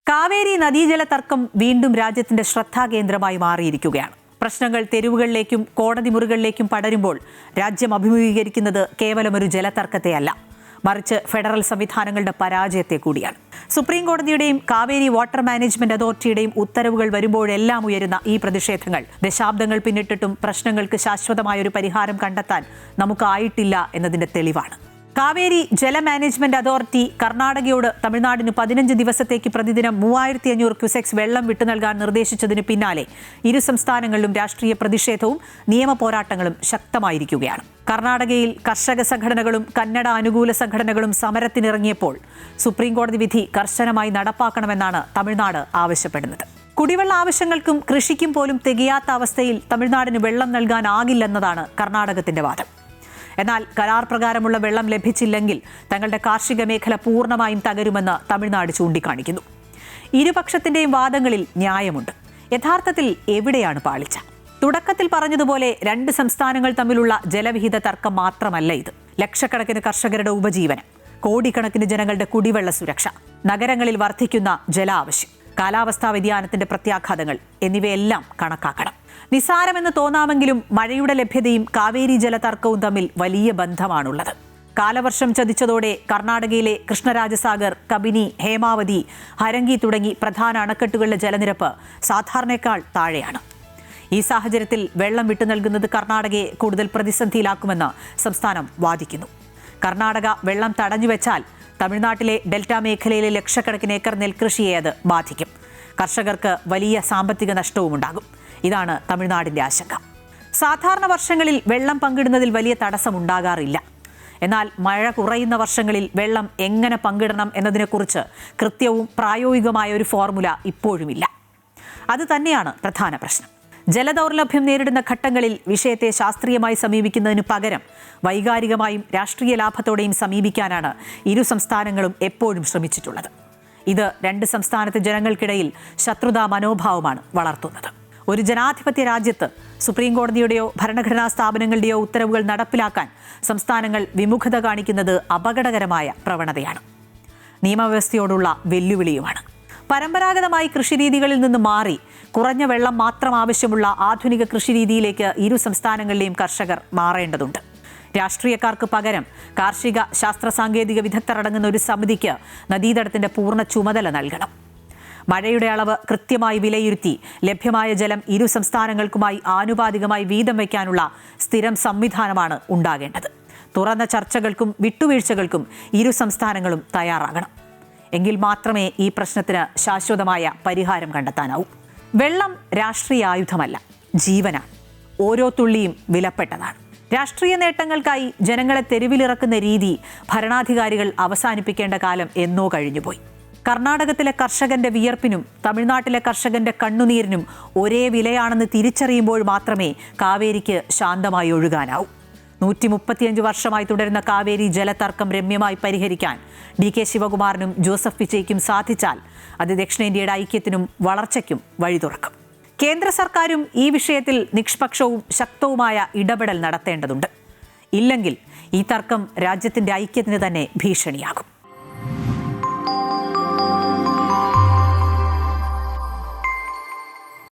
കാവേരി നദീജല തർക്കം വീണ്ടും രാജ്യത്തിന്റെ ശ്രദ്ധാകേന്ദ്രമായി മാറിയിരിക്കുകയാണ്. പ്രശ്നങ്ങൾ തെരുവുകളിലേക്കും കോടതി മുറികളിലേക്കും പടരുമ്പോൾ രാജ്യം അഭിമുഖീകരിക്കുന്നത് കേവലം ഒരു ജലതർക്കത്തെയല്ല, മറിച്ച് ഫെഡറൽ സംവിധാനങ്ങളുടെ പരാജയത്തെ കൂടിയാണ്. സുപ്രീം കോടതിയുടെയും കാവേരി വാട്ടർ മാനേജ്മെന്റ് അതോറിറ്റിയുടെയും ഉത്തരവുകൾ വരുമ്പോഴെല്ലാം ഉയരുന്ന ഈ പ്രതിഷേധങ്ങൾ ദശാബ്ദങ്ങൾ പിന്നിട്ടിട്ടും പ്രശ്നങ്ങൾക്ക് ശാശ്വതമായൊരു പരിഹാരം കണ്ടെത്താൻ നമുക്കായിട്ടില്ല എന്നതിന്റെ തെളിവാണ്. കാവേരി ജല മാനേജ്മെന്റ് അതോറിറ്റി കർണാടകയോട് തമിഴ്നാടിന് 15 ദിവസത്തേക്ക് പ്രതിദിനം 3500 ക്യുസെക്സ് വെള്ളം വിട്ടു നൽകാൻ നിർദ്ദേശിച്ചതിന് പിന്നാലെ ഇരു സംസ്ഥാനങ്ങളിലും രാഷ്ട്രീയ പ്രതിഷേധവും നിയമ പോരാട്ടങ്ങളും ശക്തമായിരിക്കുകയാണ്. കർണാടകയിൽ കർഷക സംഘടനകളും കന്നഡ അനുകൂല സംഘടനകളും സമരത്തിനിറങ്ങിയപ്പോൾ സുപ്രീം കോടതി വിധി കർശനമായി നടപ്പാക്കണമെന്നാണ് തമിഴ്നാട് ആവശ്യപ്പെടുന്നത്. കുടിവെള്ള ആവശ്യങ്ങൾക്കും കൃഷിക്കും പോലും തികയാത്ത അവസ്ഥയിൽ തമിഴ്നാടിന് വെള്ളം നൽകാനാകില്ലെന്നതാണ് കർണാടകത്തിന്റെ വാദം. എന്നാൽ കരാർ പ്രകാരമുള്ള വെള്ളം ലഭിച്ചില്ലെങ്കിൽ തങ്ങളുടെ കാർഷിക മേഖല പൂർണ്ണമായും തകരുമെന്ന് തമിഴ്നാട് ചൂണ്ടിക്കാണിക്കുന്നു. ഇരുപക്ഷത്തിന്റെയും വാദങ്ങളിൽ ന്യായമുണ്ട്. യഥാർത്ഥത്തിൽ എവിടെയാണ് പാളിച്ച? തുടക്കത്തിൽ പറഞ്ഞതുപോലെ രണ്ട് സംസ്ഥാനങ്ങൾ തമ്മിലുള്ള ജലവിഹിത തർക്കം മാത്രമല്ല ഇത്. ലക്ഷക്കണക്കിന് കർഷകരുടെ ഉപജീവനം, കോടിക്കണക്കിന് ജനങ്ങളുടെ കുടിവെള്ള സുരക്ഷ, നഗരങ്ങളിൽ വർദ്ധിക്കുന്ന ജലാവശ്യം, കാലാവസ്ഥാ വ്യതിയാനത്തിന്റെ പ്രത്യാഘാതങ്ങൾ എന്നിവയെല്ലാം കണക്കാക്കണം. നിസ്സാരമെന്ന് തോന്നാമെങ്കിലും മഴയുടെ ലഭ്യതയും കാവേരി ജലതർക്കവും തമ്മിൽ വലിയ ബന്ധമാണുള്ളത്. കാലവർഷം ചതിച്ചതോടെ കർണാടകയിലെ കൃഷ്ണരാജസാഗർ, കബിനി, ഹേമാവതി, ഹരംഗി തുടങ്ങി പ്രധാന അണക്കെട്ടുകളിലെ ജലനിരപ്പ് സാധാരണയേക്കാൾ താഴെയാണ്. ഈ സാഹചര്യത്തിൽ വെള്ളം വിട്ടു നൽകുന്നത് കർണാടകയെ കൂടുതൽ പ്രതിസന്ധിയിലാക്കുമെന്ന് സംസ്ഥാനം വാദിക്കുന്നു. കർണാടക വെള്ളം തടഞ്ഞുവെച്ചാൽ തമിഴ്നാട്ടിലെ ഡെൽറ്റ മേഖലയിലെ ലക്ഷക്കണക്കിന് ഏക്കർ നെൽകൃഷിയെ അത് ബാധിക്കും. കർഷകർക്ക് വലിയ സാമ്പത്തിക നഷ്ടവും ഉണ്ടാകും. ഇതാണ് തമിഴ്നാടിന്റെ ആശങ്ക. സാധാരണ വർഷങ്ങളിൽ വെള്ളം പങ്കിടുന്നതിൽ വലിയ തടസ്സമുണ്ടാകാറില്ല. എന്നാൽ മഴ കുറയുന്ന വർഷങ്ങളിൽ വെള്ളം എങ്ങനെ പങ്കിടണം എന്നതിനെക്കുറിച്ച് കൃത്യവും പ്രായോഗികമായ ഒരു ഫോർമുല ഇപ്പോഴുമില്ല. അത് തന്നെയാണ് പ്രധാന പ്രശ്നം. ജലദൗർലഭ്യം നേരിടുന്ന ഘട്ടങ്ങളിൽ വിഷയത്തെ ശാസ്ത്രീയമായി സമീപിക്കുന്നതിനു പകരം വൈകാരികമായും രാഷ്ട്രീയ ലാഭത്തോടെയും സമീപിക്കാനാണ് ഇരു സംസ്ഥാനങ്ങളും എപ്പോഴും ശ്രമിച്ചിട്ടുള്ളത്. ഇത് രണ്ട് സംസ്ഥാനത്തെ ജനങ്ങൾക്കിടയിൽ ശത്രുതാ മനോഭാവമാണ് വളർത്തുന്നത്. ഒരു ജനാധിപത്യ രാജ്യത്ത് സുപ്രീം കോടതിയുടെയോ ഭരണഘടനാ സ്ഥാപനങ്ങളുടെയോ ഉത്തരവുകൾ നടപ്പിലാക്കാൻ സംസ്ഥാനങ്ങൾ വിമുഖത കാണിക്കുന്നത് അപകടകരമായ പ്രവണതയാണ്, നിയമവ്യവസ്ഥയോടുള്ള വെല്ലുവിളിയുമാണ്. പരമ്പരാഗതമായി കൃഷിരീതികളിൽ നിന്ന് മാറി കുറഞ്ഞ വെള്ളം മാത്രം ആവശ്യമുള്ള ആധുനിക കൃഷിരീതിയിലേക്ക് ഇരു സംസ്ഥാനങ്ങളിലെയും കർഷകർ മാറേണ്ടതുണ്ട്. രാഷ്ട്രീയക്കാർക്ക് പകരം കാർഷിക ശാസ്ത്ര സാങ്കേതിക വിദഗ്ധർ അടങ്ങുന്ന ഒരു സമിതിക്ക് നദീതടത്തിന്റെ പൂർണ്ണ ചുമതല നൽകണം. മഴയുടെ അളവ് കൃത്യമായി വിലയിരുത്തി ലഭ്യമായ ജലം ഇരു സംസ്ഥാനങ്ങൾക്കുമായി ആനുപാതികമായി വീതം വയ്ക്കാനുള്ള സ്ഥിരം സംവിധാനമാണ് ഉണ്ടാകേണ്ടത്. തുറന്ന ചർച്ചകൾക്കും വിട്ടുവീഴ്ചകൾക്കും ഇരു സംസ്ഥാനങ്ങളും തയ്യാറാകണം. എങ്കിൽ മാത്രമേ ഈ പ്രശ്നത്തിന് ശാശ്വതമായ പരിഹാരം കണ്ടെത്താനാവൂ. വെള്ളം രാഷ്ട്രീയ ആയുധമല്ല, ജീവനാണ്. ഓരോ തുള്ളിയും വിലപ്പെട്ടതാണ്. രാഷ്ട്രീയ നേട്ടങ്ങൾക്കായി ജനങ്ങളെ തെരുവിലിറക്കുന്ന രീതി ഭരണാധികാരികൾ അവസാനിപ്പിക്കേണ്ട കാലം എന്നോ കഴിഞ്ഞുപോയി. കർണാടകത്തിലെ കർഷകന്റെ വിയർപ്പിനും തമിഴ്നാട്ടിലെ കർഷകന്റെ കണ്ണുനീരിനും ഒരേ വിലയാണെന്ന് തിരിച്ചറിയുമ്പോൾ മാത്രമേ കാവേരിക്ക് ശാന്തമായി ഒഴുകാനാവൂ. 135 വർഷമായി തുടരുന്ന കാവേരി ജലതർക്കം രമ്യമായി പരിഹരിക്കാൻ DK ശിവകുമാറിനും ജോസഫ് വിജയ്ക്കും സാധിച്ചാൽ അത് ദക്ഷിണേന്ത്യയുടെ ഐക്യത്തിനും വളർച്ചയ്ക്കും വഴി തുറക്കും. കേന്ദ്ര സർക്കാരും ഈ വിഷയത്തിൽ നിഷ്പക്ഷവും ശക്തവുമായ ഇടപെടൽ നടത്തേണ്ടതുണ്ട്. ഇല്ലെങ്കിൽ ഈ തർക്കം രാജ്യത്തിന്റെ ഐക്യത്തിന് തന്നെ ഭീഷണിയാകും.